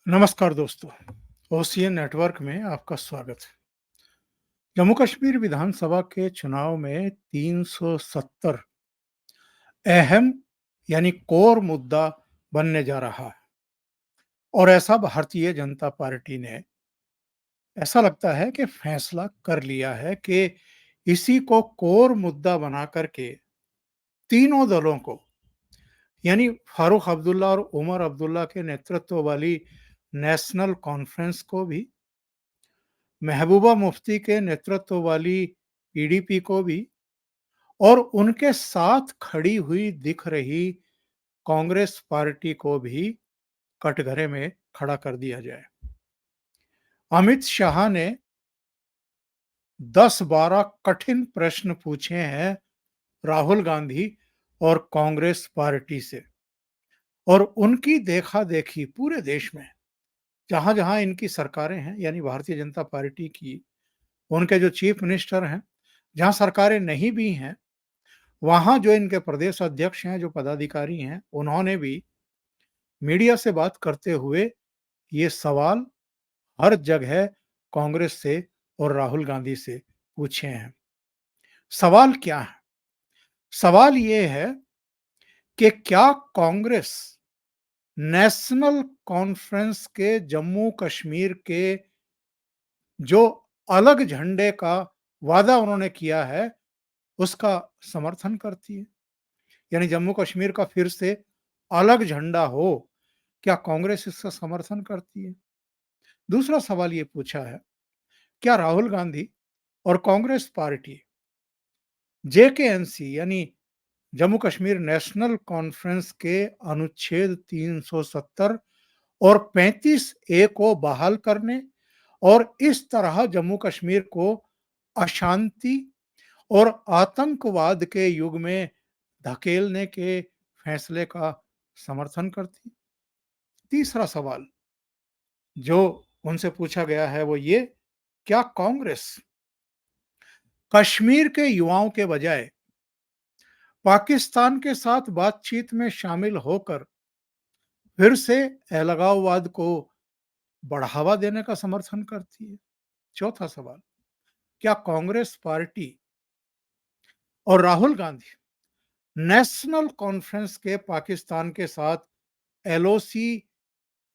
नमस्कार दोस्तों, OCN network में आपका स्वागत है। जम्मू कश्मीर विधानसभा के चुनाव में 370 अहम यानी कोर मुद्दा बनने जा रहा है और ऐसा भारतीय जनता पार्टी ने ऐसा लगता है कि फैसला कर लिया है कि इसी को कोर मुद्दा बना करके तीनों दलों को यानी फारूक अब्दुल्ला और उमर अब्दुल्ला के नेतृत्व वाली नेशनल कॉन्फ्रेंस को भी, महबूबा मुफ्ती के नेतृत्व वाली पीडीपी को भी और उनके साथ खड़ी हुई दिख रही कांग्रेस पार्टी को भी कटघरे में खड़ा कर दिया जाए। अमित शाह ने 10-12 कठिन प्रश्न पूछे हैं राहुल गांधी और कांग्रेस पार्टी से और उनकी देखा देखी पूरे देश में जहां जहां इनकी सरकारें हैं यानी भारतीय जनता पार्टी की, उनके जो चीफ मिनिस्टर हैं, जहां सरकारें नहीं भी हैं, वहां जो इनके प्रदेश अध्यक्ष हैं, जो पदाधिकारी हैं, उन्होंने भी मीडिया से बात करते हुए ये सवाल हर जगह कांग्रेस से और राहुल गांधी से पूछे हैं। सवाल क्या है? सवाल ये है कि क्या कांग्रेस नेशनल कॉन्फ्रेंस के जम्मू कश्मीर के जो अलग झंडे का वादा उन्होंने किया है, उसका समर्थन करती है? यानी जम्मू कश्मीर का फिर से अलग झंडा हो, क्या कांग्रेस इसका समर्थन करती है? दूसरा सवाल ये पूछा है, क्या राहुल गांधी और कांग्रेस पार्टी जेकेएनसी यानी जम्मू कश्मीर नेशनल कॉन्फ्रेंस के अनुच्छेद 370 और 35 ए को बहाल करने और इस तरह जम्मू कश्मीर को अशांति और आतंकवाद के युग में धकेलने के फैसले का समर्थन करती? तीसरा सवाल जो उनसे पूछा गया है वो ये, क्या कांग्रेस कश्मीर के युवाओं के बजाय पाकिस्तान के साथ बातचीत में शामिल होकर फिर से अलगाववाद को बढ़ावा देने का समर्थन करती है? चौथा सवाल, क्या कांग्रेस पार्टी और राहुल गांधी नेशनल कॉन्फ्रेंस के पाकिस्तान के साथ एलओसी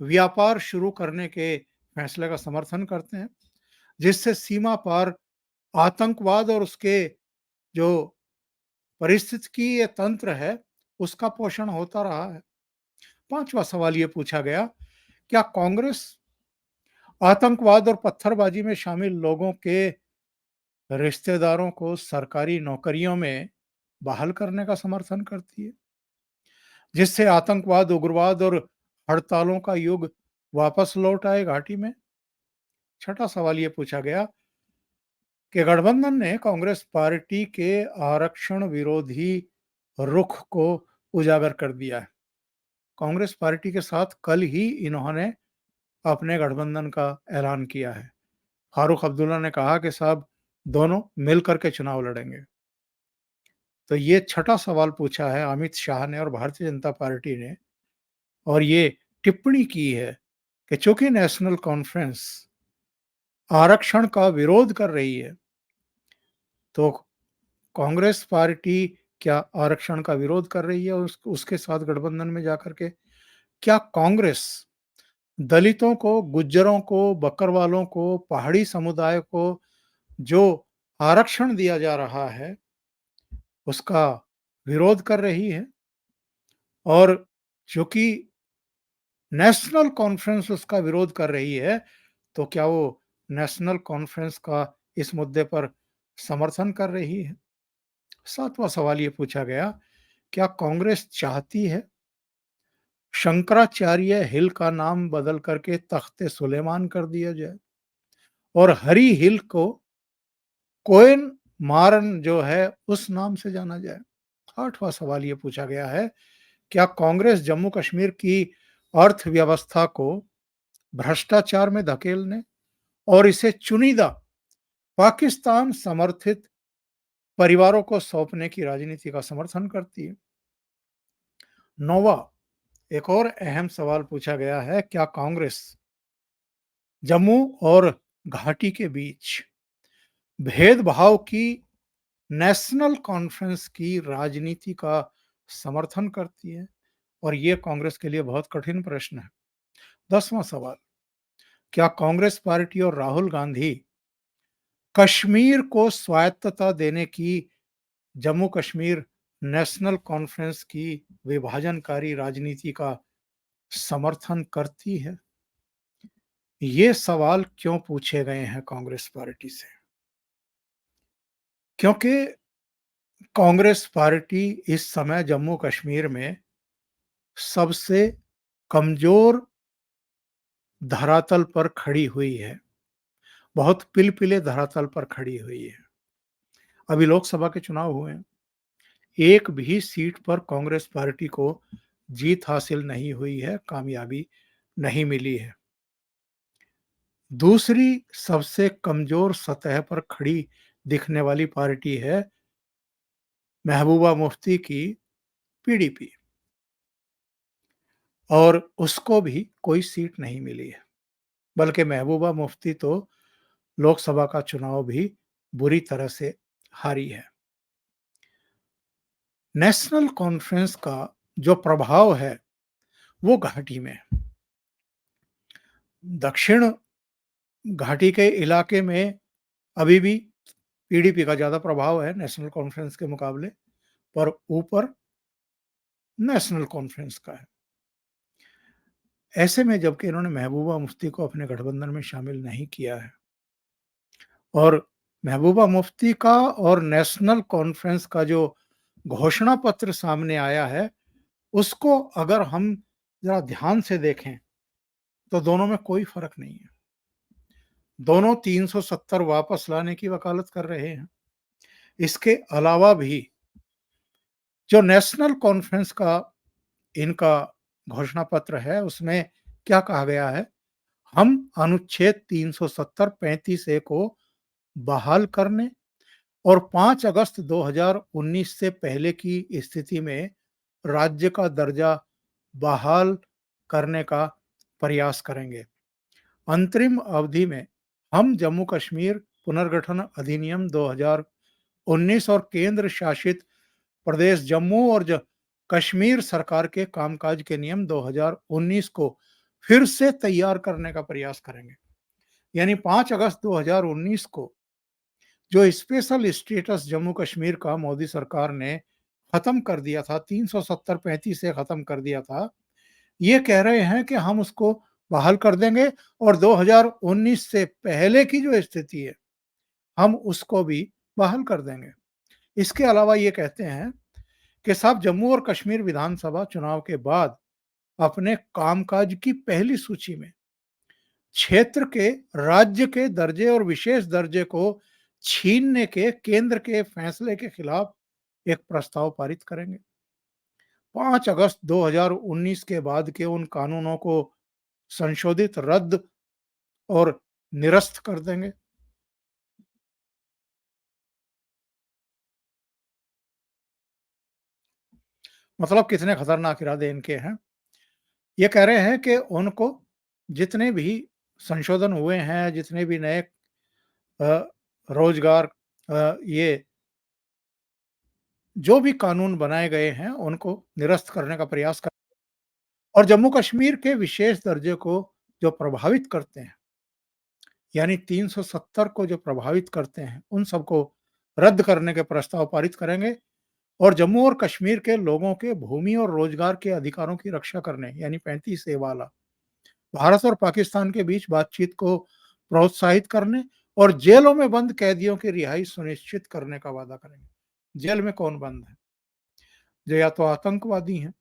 व्यापार शुरू करने के फैसले का समर्थन करते हैं, जिससे सीमा पार आतंकवाद और उसके जो पारिस्थितिकी ये तंत्र है, उसका पोषण होता रहा है? पांचवा सवाल ये पूछा गया, क्या कांग्रेस आतंकवाद और पत्थरबाजी में शामिल लोगों के रिश्तेदारों को सरकारी नौकरियों में बहाल करने का समर्थन करती है, जिससे आतंकवाद, उग्रवाद और हड़तालों का युग वापस लौट आए घाटी में? छठा सवाल ये पूछा गया कि गठबंधन ने कांग्रेस पार्टी के आरक्षण विरोधी रुख को उजागर कर दिया है। कांग्रेस पार्टी के साथ कल ही इन्होंने अपने गठबंधन का ऐलान किया है। फारूक अब्दुल्ला ने कहा कि साहब दोनों मिलकर के चुनाव लड़ेंगे। तो ये छठा सवाल पूछा है अमित शाह ने और भारतीय जनता पार्टी ने, और ये टिप्पणी की है कि चूंकि नेशनल कॉन्फ्रेंस आरक्षण का विरोध कर रही है, तो कांग्रेस पार्टी क्या आरक्षण का विरोध कर रही है उसके साथ गठबंधन में जाकर के? क्या कांग्रेस दलितों को, गुज्जरों को, बकरवालों को, पहाड़ी समुदाय को जो आरक्षण दिया जा रहा है, उसका विरोध कर रही है? और चूंकि नेशनल कॉन्फ्रेंस उसका विरोध कर रही है, तो क्या वो नेशनल कॉन्फ्रेंस का इस मुद्दे पर समर्थन कर रही है? सातवां सवाल ये पूछा गया, क्या कांग्रेस चाहती है शंकराचार्य हिल का नाम बदल करके तख्ते सुलेमान कर दिया जाए और हरी हिल को कोयन मारन जो है उस नाम से जाना जाए? आठवां सवाल ये पूछा गया है, क्या कांग्रेस जम्मू कश्मीर की अर्थव्यवस्था को भ्रष्टाचार में धकेलने और इसे चुनिंदा पाकिस्तान समर्थित परिवारों को सौंपने की राजनीति का समर्थन करती है? नौवां एक और अहम सवाल पूछा गया है, क्या कांग्रेस जम्मू और घाटी के बीच भेदभाव की नेशनल कॉन्फ्रेंस की राजनीति का समर्थन करती है? और ये कांग्रेस के लिए बहुत कठिन प्रश्न है। 10वां सवाल, क्या कांग्रेस पार्टी और राहुल गांधी कश्मीर को स्वायत्तता देने की जम्मू कश्मीर नेशनल कॉन्फ्रेंस की विभाजनकारी राजनीति का समर्थन करती है? ये सवाल क्यों पूछे गए हैं कांग्रेस पार्टी से? क्योंकि कांग्रेस पार्टी इस समय जम्मू कश्मीर में सबसे कमजोर धरातल पर खड़ी हुई है, बहुत पिलपिले धरातल पर खड़ी हुई है। अभी लोकसभा के चुनाव हुए हैं, एक भी सीट पर कांग्रेस पार्टी को जीत हासिल नहीं हुई है, कामयाबी नहीं मिली है। दूसरी सबसे कमजोर सतह पर खड़ी दिखने वाली पार्टी है महबूबा मुफ्ती की पीडीपी, और उसको भी कोई सीट नहीं मिली है। बल्कि महबूबा मुफ्ती तो लोकसभा का चुनाव भी बुरी तरह से हारी है। नेशनल कॉन्फ्रेंस का जो प्रभाव है वो घाटी में है। दक्षिण घाटी के इलाके में अभी भी पीडीपी का ज्यादा प्रभाव है नेशनल कॉन्फ्रेंस के मुकाबले, पर ऊपर नेशनल कॉन्फ्रेंस का है। ऐसे में जबकि इन्होंने महबूबा मुफ्ती को अपने गठबंधन में शामिल नहीं किया है, और महबूबा मुफ्ती का और नेशनल कॉन्फ्रेंस का जो घोषणा पत्र सामने आया है, उसको अगर हम जरा ध्यान से देखें तो दोनों में कोई फर्क नहीं है। दोनों 370 वापस लाने की वकालत कर रहे हैं। इसके अलावा भी जो नेशनल कॉन्फ्रेंस का इनका घोषणा पत्र है, उसमें क्या कहा गया है, हम अनुच्छेद 370 35 ए को बहाल करने और 5 अगस्त 2019 से पहले की स्थिति में राज्य का दर्जा बहाल करने का प्रयास करेंगे। अंतरिम अवधि में हम जम्मू कश्मीर पुनर्गठन अधिनियम 2019 और केंद्र शासित प्रदेश जम्मू और कश्मीर सरकार के कामकाज के नियम 2019 को फिर से तैयार करने का प्रयास करेंगे। यानी 5 अगस्त 2019 को जो स्पेशल स्टेटस जम्मू कश्मीर का मोदी सरकार ने खत्म कर दिया था, 370-35 से खत्म कर दिया था, ये कह रहे हैं कि हम उसको बहाल कर देंगे और 2019 से पहले की जो स्थिति है, हम उसको भी बहाल कर देंगे। इसके अलावा ये कहते हैं कि साहब, जम्मू और कश्मीर विधानसभा चुनाव के बाद अपने कामकाज की पहली सूची में क्षेत्र के राज्य के दर्जे और विशेष दर्जे को छीनने के केंद्र के फैसले के खिलाफ एक प्रस्ताव पारित करेंगे। 5 अगस्त 2019 के बाद के उन कानूनों को संशोधित, रद्द और निरस्त कर देंगे। मतलब कितने खतरनाक इरादे इनके हैं। ये कह रहे हैं कि उनको जितने भी संशोधन हुए हैं, जितने भी नए रोजगार, ये जो भी कानून बनाए गए हैं, उनको निरस्त करने का प्रयास कर, और जम्मू कश्मीर के विशेष दर्जे को जो प्रभावित करते हैं, यानी 370 को जो प्रभावित करते हैं, उन सबको रद्द करने के प्रस्ताव पारित करेंगे, और जम्मू और कश्मीर के लोगों के भूमि और रोजगार के अधिकारों की रक्षा करने, यानी 35 ए वाला, भारत और पाकिस्तान के बीच बातचीत को प्रोत्साहित करने और जेलों में बंद कैदियों की रिहाई सुनिश्चित करने का वादा करेंगे। जेल में कौन बंद है? जो या तो आतंकवादी हैं,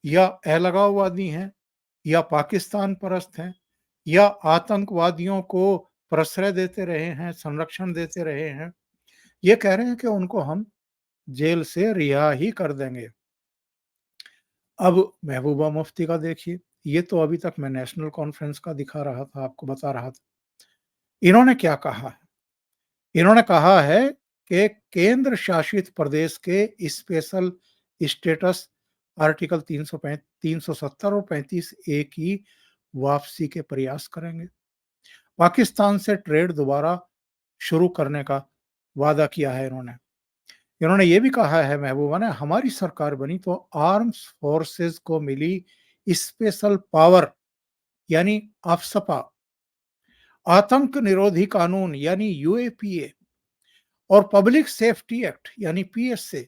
या अलगाववादी हैं, या पाकिस्तान परस्त हैं, या आतंकवादियों को प्रश्रय देते रहे हैं, संरक्षण देते रहे हैं। ये कह रहे हैं कि उनको हम जेल से रिहा ही कर देंगे। अब महबूबा मुफ्ती का देखिए, ये तो अभी तक मैं नेशनल कॉन्फ्रेंस का दिखा रहा था, आपको बता रहा था। इन्होंने क्या कहा है? इन्होंने कहा है कि केंद्र शासित प्रदेश के स्पेशल स्टेटस आर्टिकल 370 और 35A की वापसी के प्रयास करेंगे। पाकिस्तान से ट्रेड दोबारा शुरू करने का वादा किया है इन्होंने। इन्होंने ये भी कहा है महबूबा ने, हमारी सरकार बनी तो आर्म्स फोर्सेस को मिली स्पेशल पावर यानी अफसपा, आतंक निरोधी कानून यानी यूएपीए और पब्लिक सेफ्टी एक्ट यानी पीएसए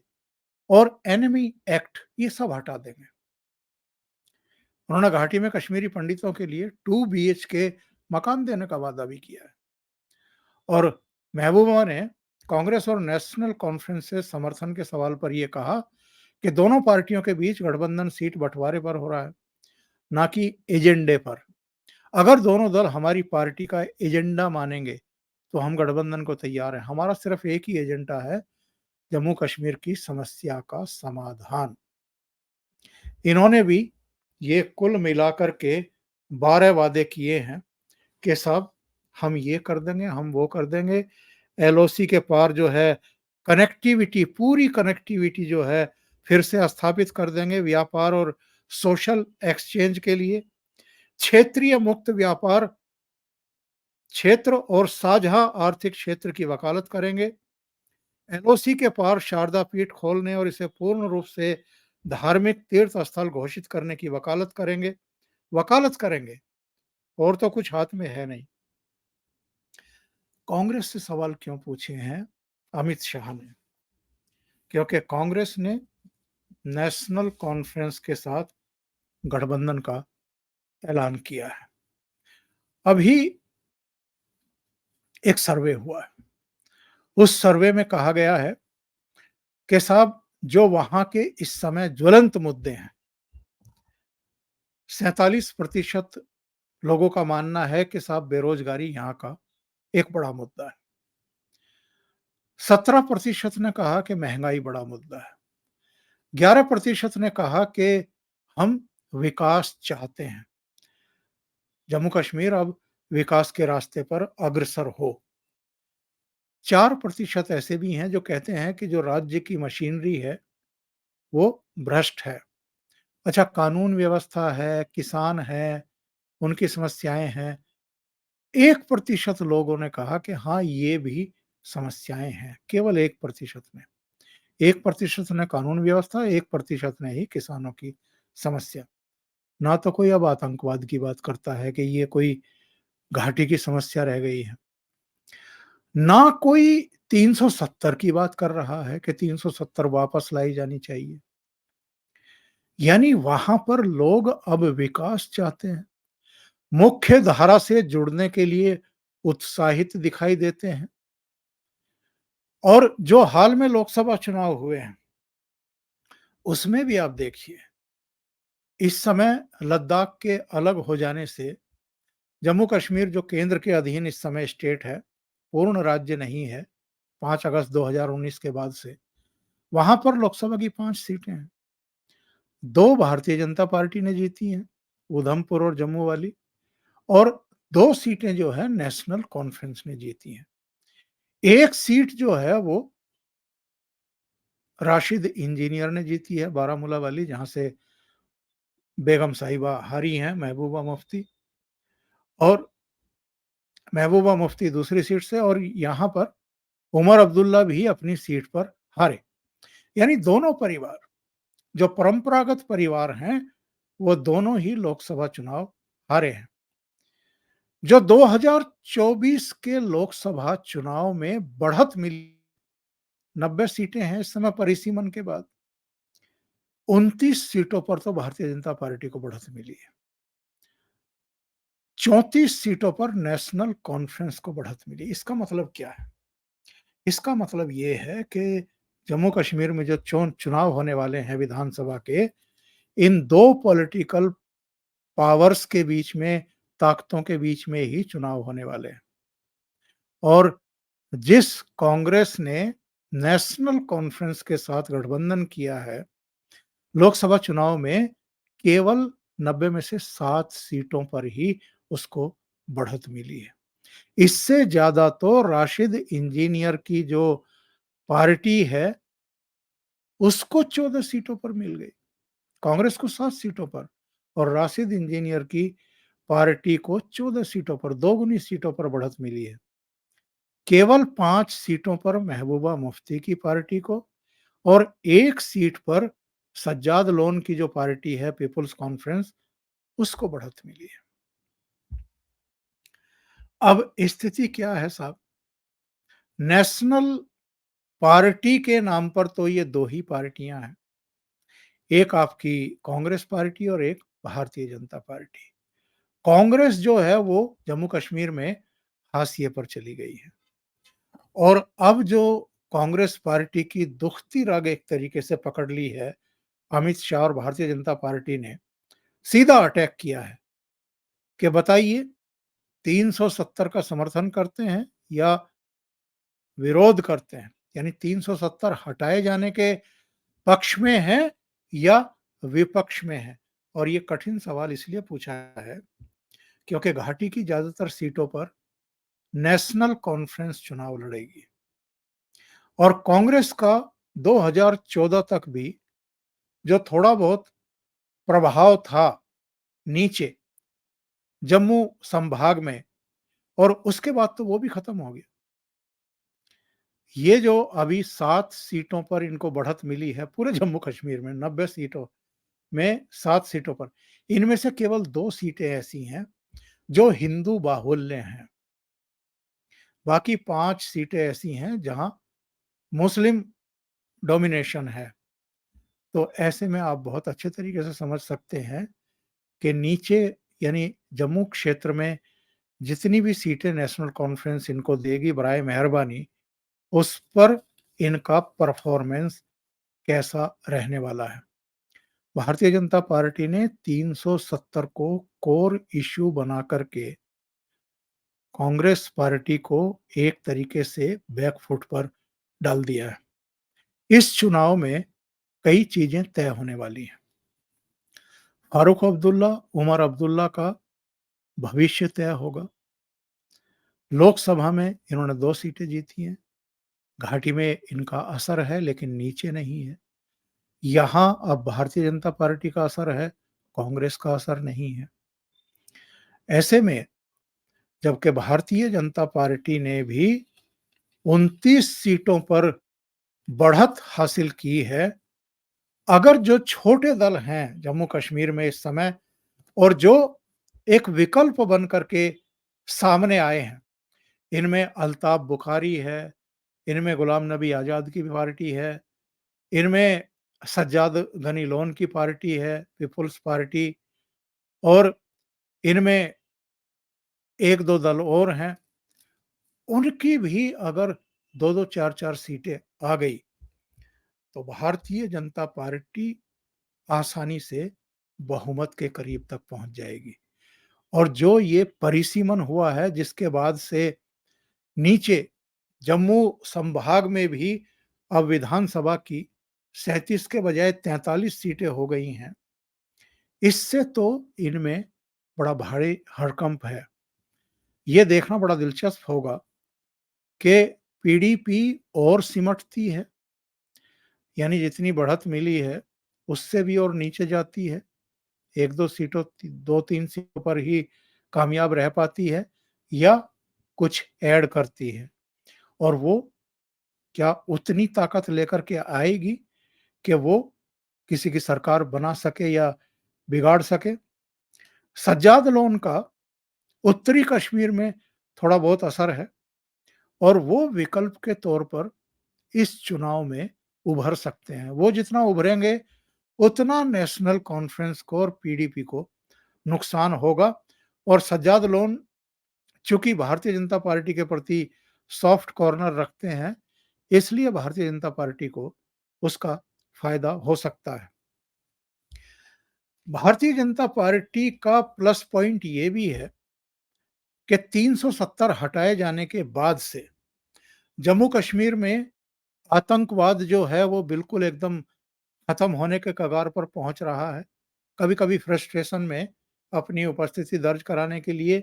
और एनिमी एक्ट, ये सब हटा देंगे। उन्होंने घाटी में कश्मीरी पंडितों के लिए 2 बीएचके मकान देने का वादा भी किया है। और महबूबा ने कांग्रेस और नेशनल कॉन्फ्रेंस से समर्थन के सवाल पर यह कहा कि दोनों पार्टियों के बीच गठबंधन सीट बंटवारे पर हो रहा है, ना कि एजेंडे पर। अगर दोनों दल हमारी पार्टी का एजेंडा मानेंगे तो हम गठबंधन को तैयार हैं। हमारा सिर्फ एक ही एजेंडा है, जम्मू कश्मीर की समस्या का समाधान। इन्होंने भी ये कुल मिलाकर के 12 वादे किए हैं कि साहब हम ये कर देंगे, हम वो कर देंगे। एलओसी के पार जो है कनेक्टिविटी, पूरी कनेक्टिविटी जो है फिर से स्थापित कर देंगे व्यापार और सोशल एक्सचेंज के लिए। क्षेत्रीय मुक्त व्यापार क्षेत्र और साझा आर्थिक क्षेत्र की वकालत करेंगे। एलओसी के पार शारदा पीठ खोलने और इसे पूर्ण रूप से धार्मिक तीर्थ स्थल घोषित करने की वकालत करेंगे, और तो कुछ हाथ में है नहीं। कांग्रेस से सवाल क्यों पूछे हैं अमित शाह ने? क्योंकि कांग्रेस ने नेशनल कॉन्फ्रेंस के साथ गठबंधन का ऐलान किया है। अभी एक सर्वे हुआ है, उस सर्वे में कहा गया है कि साहब जो वहां के इस समय ज्वलंत मुद्दे हैं, 47% लोगों का मानना है कि साहब बेरोजगारी यहाँ का एक बड़ा मुद्दा है। 17% ने कहा कि महंगाई बड़ा मुद्दा है। 11% ने कहा कि हम विकास चाहते हैं, जम्मू कश्मीर अब विकास के रास्ते पर अग्रसर हो। 4% ऐसे भी हैं जो कहते हैं कि जो राज्य की मशीनरी है वो भ्रष्ट है। अच्छा, कानून व्यवस्था है, किसान है, उनकी समस्याएं हैं। 1% लोगों ने कहा कि हाँ ये भी समस्याएं हैं, केवल 1% ने। 1% ने कानून व्यवस्था, 1% ने ही किसानों की समस्या। ना तो कोई अब आतंकवाद की बात करता है कि ये कोई घाटी की समस्या रह गई है, ना कोई 370 की बात कर रहा है कि 370 वापस लाई जानी चाहिए। यानी वहां पर लोग अब विकास चाहते हैं, मुख्य धारा से जुड़ने के लिए उत्साहित दिखाई देते हैं। और जो हाल में लोकसभा चुनाव हुए हैं उसमें भी आप देखिए, इस समय लद्दाख के अलग हो जाने से जम्मू कश्मीर जो केंद्र के अधीन इस समय स्टेट है, पूर्ण राज्य नहीं है, 5 अगस्त 2019 के बाद से, वहां पर लोकसभा की 5 सीटें हैं। 2 भारतीय जनता पार्टी ने जीती हैं, उधमपुर और जम्मू वाली, और 2 सीटें जो है नेशनल कॉन्फ्रेंस ने जीती हैं। एक सीट जो है वो राशिद इंजीनियर ने जीती है, बारामूला वाली, जहां से बेगम साहिबा हारी हैं, महबूबा मुफ्ती, और महबूबा मुफ्ती दूसरी सीट से, और यहां पर उमर अब्दुल्ला भी अपनी सीट पर हारे। यानी दोनों परिवार, जो परंपरागत परिवार हैं, वो दोनों ही लोकसभा चुनाव हारे हैं। जो 2024 के लोकसभा चुनाव में बढ़त मिली, 90 सीटें हैं इस समय परिसीमन के बाद, 29 सीटों पर तो भारतीय जनता पार्टी को बढ़त मिली है, 34 सीटों पर नेशनल कॉन्फ्रेंस को बढ़त मिली। इसका मतलब क्या है? इसका मतलब ये है कि जम्मू कश्मीर में जो चुनाव होने वाले हैं विधानसभा के, इन 2 पॉलिटिकल पावर्स के बीच में, ताकतों के बीच में ही चुनाव होने वाले हैं। और जिस कांग्रेस ने नेशनल कॉन्फ्रेंस के साथ गठबंधन किया है, लोकसभा चुनाव में केवल 90 में से 7 सीटों पर ही उसको बढ़त मिली है। इससे ज्यादा तो राशिद इंजीनियर की जो पार्टी है उसको 14 सीटों पर मिल गई। कांग्रेस को 7 सीटों पर और राशिद इंजीनियर की पार्टी को 14 सीटों पर, दोगुनी सीटों पर बढ़त मिली है। केवल 5 सीटों पर महबूबा मुफ्ती की पार्टी को और 1 सीट पर सज्जाद लोन की जो पार्टी है पीपुल्स कॉन्फ्रेंस, उसको बढ़त मिली है। अब स्थिति क्या है साहब? नेशनल पार्टी के नाम पर तो ये 2 ही पार्टियां हैं। एक आपकी कांग्रेस पार्टी और एक भारतीय जनता पार्टी। कांग्रेस जो है वो जम्मू कश्मीर में हाशिए पर चली गई है और अब जो कांग्रेस पार्टी की दुखती रग एक तरीके से पकड़ ली है अमित शाह और भारतीय जनता पार्टी ने, सीधा अटैक किया है कि बताइए 370 का समर्थन करते हैं या विरोध करते हैं, यानी 370 हटाए जाने के पक्ष में हैं या विपक्ष में हैं। और ये कठिन सवाल इसलिए पूछा है क्योंकि घाटी की ज्यादातर सीटों पर नेशनल कॉन्फ्रेंस चुनाव लड़ेगी और कांग्रेस का 2014 तक भी जो थोड़ा बहुत प्रभाव था नीचे जम्मू संभाग में, और उसके बाद तो वो भी खत्म हो गया। ये जो अभी 7 सीटों पर इनको बढ़त मिली है पूरे जम्मू कश्मीर में, 90 सीटों में 7 सीटों पर, इनमें से केवल 2 सीटें ऐसी हैं जो हिंदू बाहुल्य हैं। बाकी 5 सीटें ऐसी हैं जहां मुस्लिम डोमिनेशन है। तो ऐसे में आप बहुत अच्छे तरीके से समझ सकते हैं कि नीचे यानी जम्मू क्षेत्र में जितनी भी सीटें नेशनल कॉन्फ्रेंस इनको देगी बराए मेहरबानी, उस पर इनका परफॉर्मेंस कैसा रहने वाला है। भारतीय जनता पार्टी ने 370 को कोर इश्यू बना करके कांग्रेस पार्टी को एक तरीके से बैकफुट पर डाल दिया है। इस चुनाव में कई चीजें तय होने वाली हैं। फारूक अब्दुल्ला, उमर अब्दुल्ला का भविष्य तय होगा। लोकसभा में इन्होंने 2 सीटें जीती हैं। घाटी में इनका असर है लेकिन नीचे नहीं है। यहां अब भारतीय जनता पार्टी का असर है, कांग्रेस का असर नहीं है। ऐसे में जबकि भारतीय जनता पार्टी ने भी 29 सीटों पर बढ़त हासिल की है, अगर जो छोटे दल हैं जम्मू कश्मीर में इस समय और जो एक विकल्प बन करके सामने आए हैं, इनमें अल्ताफ बुखारी है, इनमें गुलाम नबी आज़ाद की पार्टी है, इनमें सज्जाद गनी लोन की पार्टी है, पीपुल्स पार्टी, और इनमें 1-2 दल और हैं। उनकी भी अगर 2-2 4-4 सीटें आ गई तो भारतीय जनता पार्टी आसानी से बहुमत के करीब तक पहुंच जाएगी। और जो ये परिसीमन हुआ है जिसके बाद से नीचे जम्मू संभाग में भी अब विधानसभा की 37 के बजाय 43 सीटें हो गई हैं, इससे तो इनमें बड़ा भारी हड़कंप है। ये देखना बड़ा दिलचस्प होगा कि पीडीपी और सिमटती है, यानी जितनी बढ़त मिली है उससे भी और नीचे जाती है, 1-2 सीटों 2-3 सीटों पर ही कामयाब रह पाती है या कुछ ऐड करती है। और वो क्या उतनी ताकत लेकर के आएगी कि वो किसी की सरकार बना सके या बिगाड़ सके? सज्जाद लोन का उत्तरी कश्मीर में थोड़ा बहुत असर है और वो विकल्प के तौर पर इस चुनाव में उभर सकते हैं। वो जितना उभरेंगे उतना नेशनल कॉन्फ्रेंस को और पीडीपी को नुकसान होगा। और सज्जाद लोन चूंकि भारतीय जनता पार्टी के प्रति सॉफ्ट कॉर्नर रखते हैं, इसलिए भारतीय जनता पार्टी को उसका फायदा हो सकता है। भारतीय जनता पार्टी का प्लस पॉइंट ये भी है कि 370 हटाए जाने के बाद से जम्मू कश्मीर में आतंकवाद जो है वो बिल्कुल एकदम खत्म होने के कगार पर पहुंच रहा है। कभी-कभी फ्रस्ट्रेशन में अपनी उपस्थिति दर्ज कराने के लिए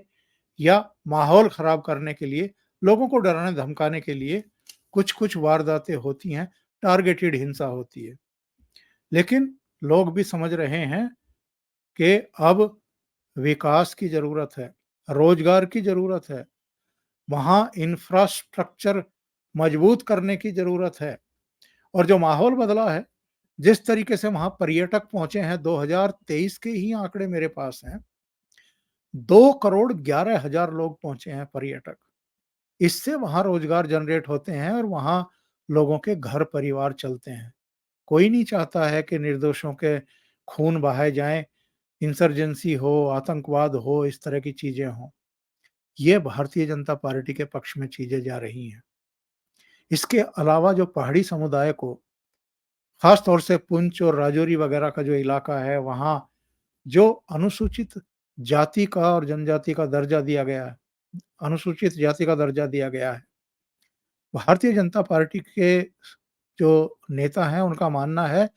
या माहौल खराब करने के लिए, लोगों को डराने धमकाने के लिए कुछ-कुछ वारदातें होती हैं, टारगेटेड हिंसा होती है। लेकिन लोग भी समझ रहे हैं कि अब विकास की ज़रूरत है, रोज़गार की ज़रूरत है, वहाँ इंफ्रास्ट्रक्चर मजबूत करने की ज़रूरत है। और जो माहौल बदला है, जिस तरीके से वहाँ पर्यटक पहुँचे हैं, 2023 के ही आंकड़े मेरे पास हैं, 2 करोड़ 11 हज़ार लोग पहुँचे हैं पर्यटक। इससे वहाँ रोज़गार जनरेट होते हैं और वहाँ लोगों के घर-परिवार चलते हैं। कोई नहीं चाहता है कि निर्दोषों के खून बहाए जाएँ, इंसर्जेंसी हो, आतंकवाद हो, इस तरह की चीज़ें हों। ये भारतीय जनता पार्टी के पक्ष में चीज़ें जा रही हैं। इसके अलावा जो पहाड़ी समुदाय को, ख़ास तौर से पुंछ और राजौरी वगैरह का जो इलाका है, वहाँ जो अनुसूचित जाति का और जनजाति का दर्जा दिया गया है, अनुसूचित जाति का दर्जा दिया गया है। भारतीय जनता पार्टी के जो नेता हैं, उनका मानना है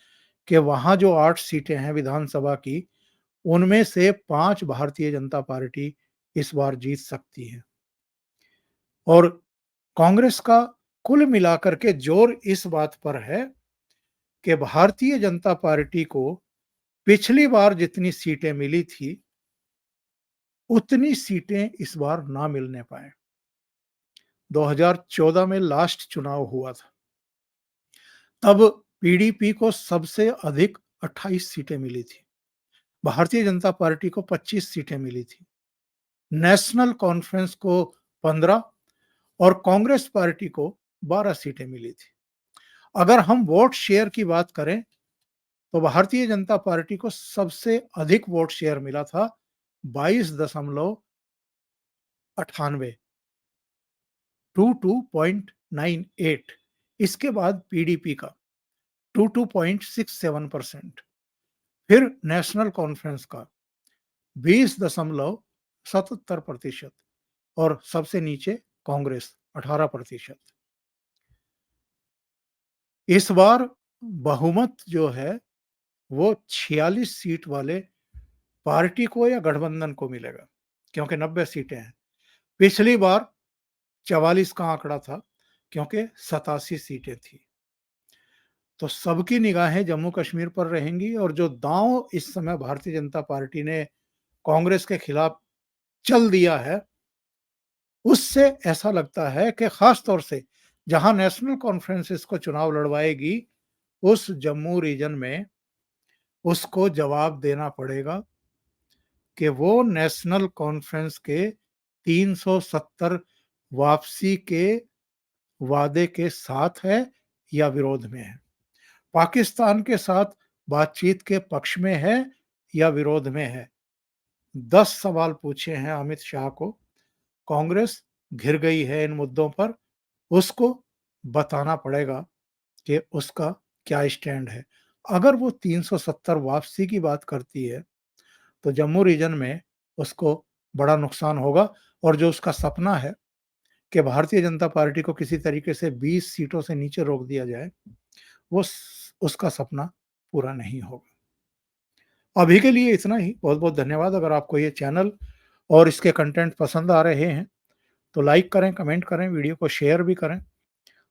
कि वहाँ जो 8 सीटें हैं विधानसभा की, उनमें से 5 भारतीय जनता पार्टी इस बार जीत सकती है। और कांग्रेस का कुल मिलाकर के जोर इस बात पर है कि भारतीय जनता पार्टी को पिछली बार जितनी सीटें मिली थी, उतनी सीटें इस बार ना मिलने पाएँ। 2014 में लास्ट चुनाव हुआ था। तब पीडीपी को सबसे अधिक 28 सीटें मिली थी। भारतीय जनता पार्टी को 25 सीटें मिली थी। नेशनल कॉन्फ्रेंस को 15 और कांग्रेस पार्टी को 12 सीटें मिली थी। अगर हम वोट शेयर की बात करें, तो भारतीय जनता पार्टी को सबसे अधिक वोट शेयर मिला था 22.98 22.98। इसके बाद पीडीपी का 22.67%, फिर नेशनल कॉन्फ्रेंस का 20.77% और सबसे नीचे कांग्रेस 18%। इस बार बहुमत जो है वो 46 सीट वाले पार्टी को या गठबंधन को मिलेगा, क्योंकि 90 सीटें हैं। पिछली बार 44 का आंकड़ा था, क्योंकि 87 सीटें थी। तो सबकी निगाहें जम्मू कश्मीर पर रहेंगी और जो दांव इस समय भारतीय जनता पार्टी ने कांग्रेस के खिलाफ चल दिया है, उससे ऐसा लगता है कि खास तौर से जहां नेशनल कॉन्फ्रेंस इसको चुनाव लड़वाएगी, उस जम्मू रीजन में उसको जवाब देना पड़ेगा कि वो नेशनल कॉन्फ्रेंस के 370 वापसी के वादे के साथ है या विरोध में है, पाकिस्तान के साथ बातचीत के पक्ष में है या विरोध में है। 10 सवाल पूछे हैं अमित शाह को। कांग्रेस घिर गई है इन मुद्दों पर, उसको बताना पड़ेगा कि उसका क्या स्टैंड है। अगर वो 370 वापसी की बात करती है, तो जम्मू रीजन में उसको बड़ा नुकसान होगा और जो उसका सपना है कि भारतीय जनता पार्टी को किसी तरीके से 20 सीटों से नीचे रोक दिया जाए, वो उसका सपना पूरा नहीं होगा। अभी के लिए इतना ही। बहुत बहुत धन्यवाद। अगर आपको ये चैनल और इसके कंटेंट पसंद आ रहे हैं, तो लाइक करें, कमेंट करें, वीडियो को शेयर भी करें।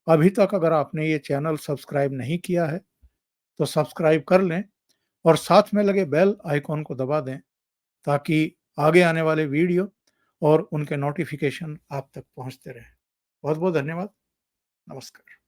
अभी तक अगर आपने ये चैनल सब्सक्राइब नहीं किया है, तो सब्सक्राइब कर लें और साथ में लगे बेल आइकॉन को दबा दें, ताकि आगे आने वाले वीडियो और उनके नोटिफिकेशन आप तक पहुंचते रहें। बहुत बहुत धन्यवाद। नमस्कार।